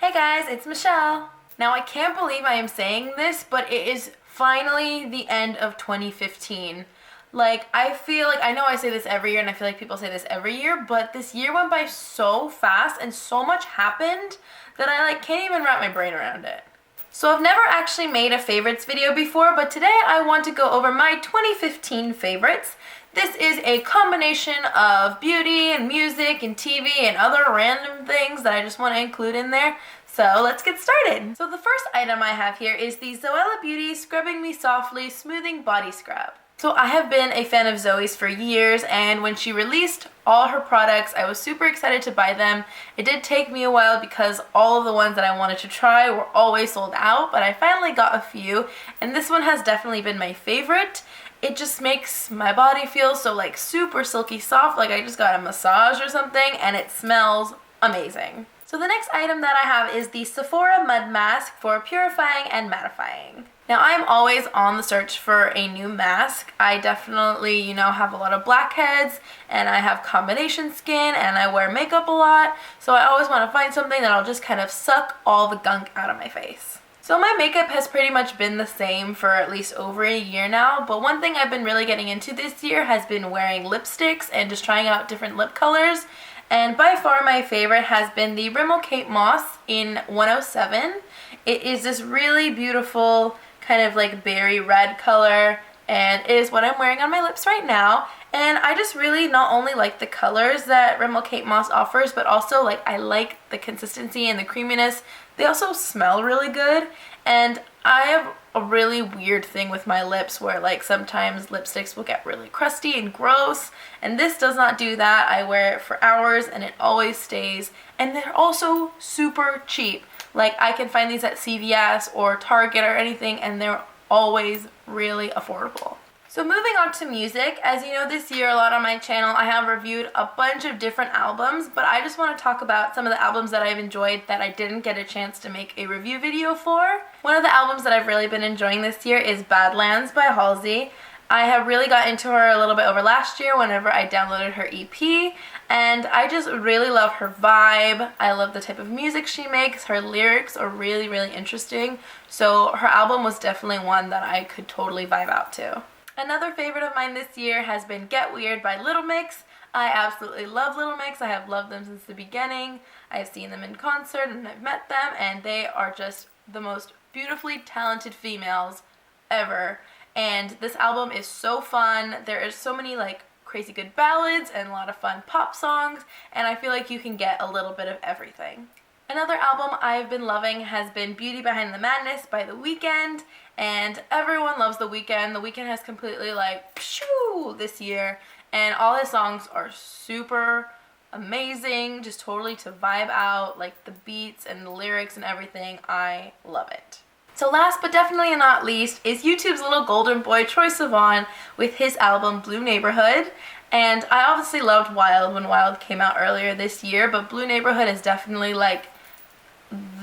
Hey guys, it's Michelle. Now I can't believe I am saying this, but it is finally the end of 2015. I feel like, I know I say this every year and I feel like people say this every year, but this year went by so fast and so much happened that I can't even wrap my brain around it. So I've never actually made a favorites video before, but today I want to go over my 2015 favorites. This is a combination of beauty and music and TV and other random things that I just want to include in there. So let's get started. So the first item I have here is the Zoella Beauty Scrubbing Me Softly Smoothing Body Scrub. So I have been a fan of Zoe's for years, and when she released all her products, I was super excited to buy them. It did take me a while because all of the ones that I wanted to try were always sold out, but I finally got a few, and this one has definitely been my favorite. It just makes my body feel so super silky soft, like I just got a massage or something, and it smells amazing. So the next item that I have is the Sephora Mud Mask for purifying and mattifying. Now I'm always on the search for a new mask. I definitely, have a lot of blackheads, and I have combination skin, and I wear makeup a lot, so I always want to find something that'll just kind of suck all the gunk out of my face. So my makeup has pretty much been the same for at least over a year now, but one thing I've been really getting into this year has been wearing lipsticks and just trying out different lip colors. And by far my favorite has been the Rimmel Kate Moss in 107. It is this really beautiful kind of berry red color, and it is what I'm wearing on my lips right now. And I just really not only like the colors that Rimmel Kate Moss offers, but also I like the consistency and the creaminess. They also smell really good, and I have a really weird thing with my lips where sometimes lipsticks will get really crusty and gross, and this does not do that. I wear it for hours and it always stays, and they're also super cheap. I can find these at CVS or Target or anything, and they're always really affordable. So moving on to music, as you know, this year a lot on my channel I have reviewed a bunch of different albums, but I just want to talk about some of the albums that I've enjoyed that I didn't get a chance to make a review video for. One of the albums that I've really been enjoying this year is Badlands by Halsey. I have really got into her a little bit over last year whenever I downloaded her EP, and I just really love her vibe. I love the type of music she makes. Her lyrics are really, really interesting, so her album was definitely one that I could totally vibe out to. Another favorite of mine this year has been Get Weird by Little Mix. I absolutely love Little Mix. I have loved them since the beginning. I've seen them in concert and I've met them, and they are just the most beautifully talented females ever. And this album is so fun. There is so many crazy good ballads and a lot of fun pop songs, and I feel like you can get a little bit of everything. Another album I've been loving has been Beauty Behind the Madness by The Weeknd, and everyone loves The Weeknd. The Weeknd has completely pshoo this year, and all his songs are super amazing, just totally to vibe out, the beats and the lyrics and everything. I love it. So last but definitely not least is YouTube's little golden boy Troye Sivan with his album Blue Neighborhood. And I obviously loved Wild when Wild came out earlier this year, but Blue Neighborhood is definitely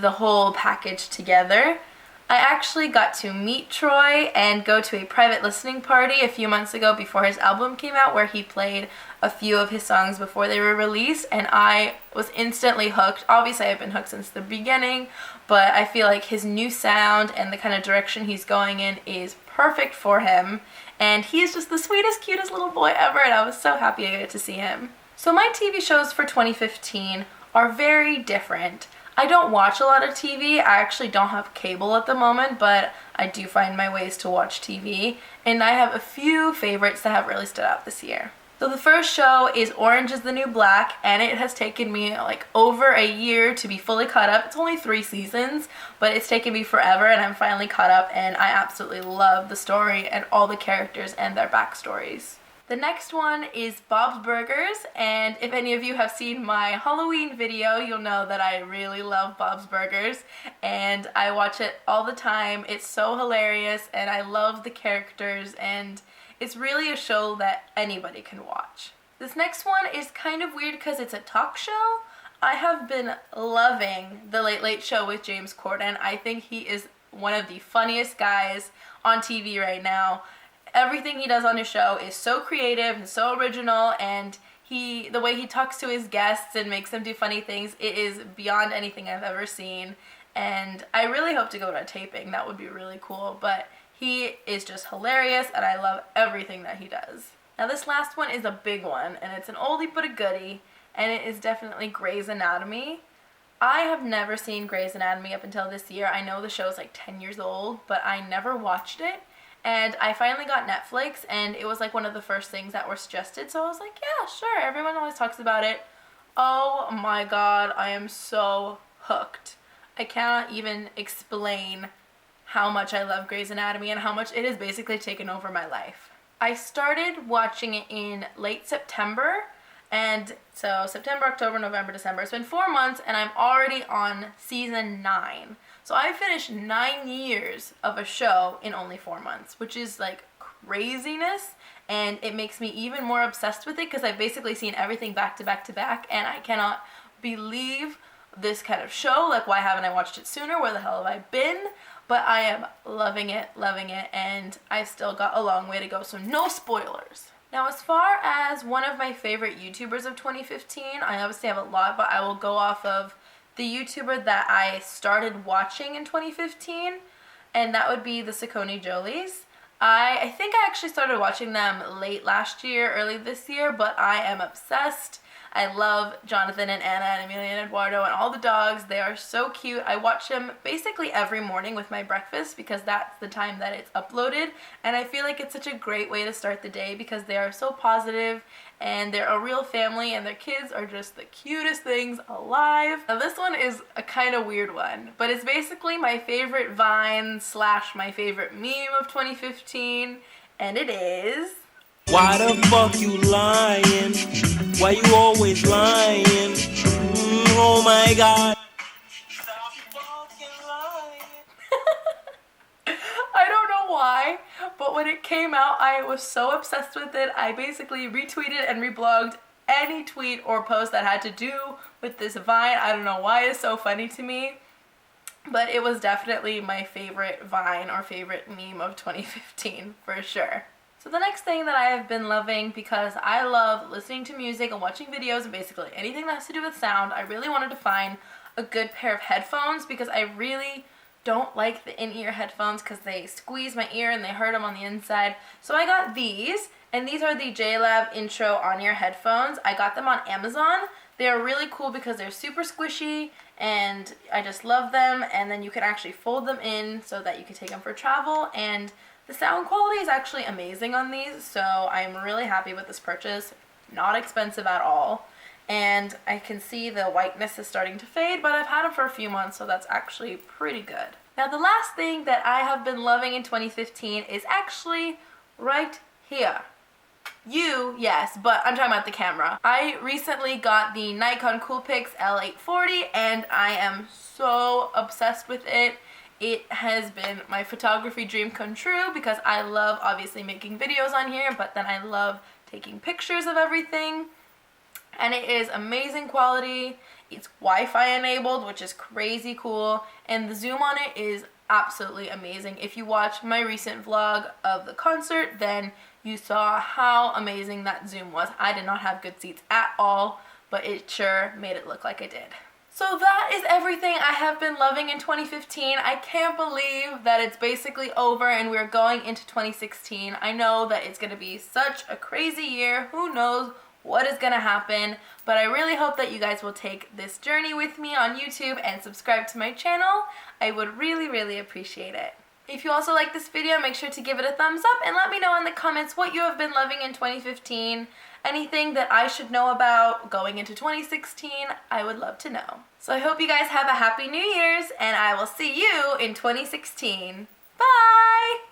the whole package together. I actually got to meet Troye and go to a private listening party a few months ago before his album came out, where he played a few of his songs before they were released, and I was instantly hooked. Obviously I've been hooked since the beginning, but I feel like his new sound and the kind of direction he's going in is perfect for him, and he's just the sweetest, cutest little boy ever, and I was so happy I got to see him. So my TV shows for 2015 are very different. I don't watch a lot of TV. I actually don't have cable at the moment, but I do find my ways to watch TV, and I have a few favorites that have really stood out this year. So the first show is Orange is the New Black, and it has taken me over a year to be fully caught up. It's only 3 seasons, but it's taken me forever, and I'm finally caught up, and I absolutely love the story and all the characters and their backstories. The next one is Bob's Burgers, and if any of you have seen my Halloween video, you'll know that I really love Bob's Burgers, and I watch it all the time. It's so hilarious, and I love the characters, and it's really a show that anybody can watch. This next one is kind of weird because it's a talk show. I have been loving The Late Late Show with James Corden. I think he is one of the funniest guys on TV right now. Everything he does on his show is so creative and so original, and the way he talks to his guests and makes them do funny things, it is beyond anything I've ever seen. And I really hope to go to a taping. That would be really cool. But he is just hilarious, and I love everything that he does. Now this last one is a big one, and it's an oldie but a goodie, and it is definitely Grey's Anatomy. I have never seen Grey's Anatomy up until this year. I know the show is like 10 years old, but I never watched it. And I finally got Netflix, and it was like one of the first things that were suggested, so I was like, yeah, sure, everyone always talks about it. Oh my god, I am so hooked. I cannot even explain how much I love Grey's Anatomy and how much it has basically taken over my life. I started watching it in late September, and so September, October, November, December. It's been 4 months, and I'm already on season 9. So I finished 9 years of a show in only 4 months, which is like craziness, and it makes me even more obsessed with it because I've basically seen everything back to back to back, and I cannot believe this kind of show. Like, why haven't I watched it sooner? Where the hell have I been? But I am loving it, and I've still got a long way to go, so no spoilers. Now, as far as one of my favorite YouTubers of 2015, I obviously have a lot, but I will go off of the YouTuber that I started watching in 2015, and that would be the Saucony Jolies. I think I actually started watching them late last year, early this year, but I am obsessed. I love Jonathan and Anna and Amelia and Eduardo and all the dogs. They are so cute. I watch them basically every morning with my breakfast because that's the time that it's uploaded. And I feel like it's such a great way to start the day because they are so positive and they're a real family and their kids are just the cutest things alive. Now this one is a kind of weird one, but it's basically my favorite Vine / my favorite meme of 2015, and it is... Why the fuck you lying? Why you always lying? Oh my god. Stop fucking lying. I don't know why, but when it came out, I was so obsessed with it. I basically retweeted and reblogged any tweet or post that had to do with this Vine. I don't know why it's so funny to me, but it was definitely my favorite Vine or favorite meme of 2015 for sure. So the next thing that I have been loving, because I love listening to music and watching videos and basically anything that has to do with sound, I really wanted to find a good pair of headphones because I really don't like the in-ear headphones because they squeeze my ear and they hurt them on the inside. So I got these, and these are the JLab Intro on-ear headphones. I got them on Amazon. They are really cool because they're super squishy and I just love them, and then you can actually fold them in so that you can take them for travel, and the sound quality is actually amazing on these, so I'm really happy with this purchase. Not expensive at all. And I can see the whiteness is starting to fade, but I've had them for a few months, so that's actually pretty good. Now the last thing that I have been loving in 2015 is actually right here. You, yes, but I'm talking about the camera. I recently got the Nikon Coolpix L840, and I am so obsessed with it. It has been my photography dream come true because I love obviously making videos on here, but then I love taking pictures of everything. And it is amazing quality. It's Wi-Fi enabled, which is crazy cool. And the zoom on it is absolutely amazing. If you watch my recent vlog of the concert, then you saw how amazing that zoom was. I did not have good seats at all, but it sure made it look like I did. So that is everything I have been loving in 2015. I can't believe that it's basically over and we're going into 2016. I know that it's going to be such a crazy year. Who knows what is going to happen? But I really hope that you guys will take this journey with me on YouTube and subscribe to my channel. I would really, really appreciate it. If you also like this video, make sure to give it a thumbs up and let me know in the comments what you have been loving in 2015. Anything that I should know about going into 2016, I would love to know. So I hope you guys have a happy New Year's, and I will see you in 2016. Bye!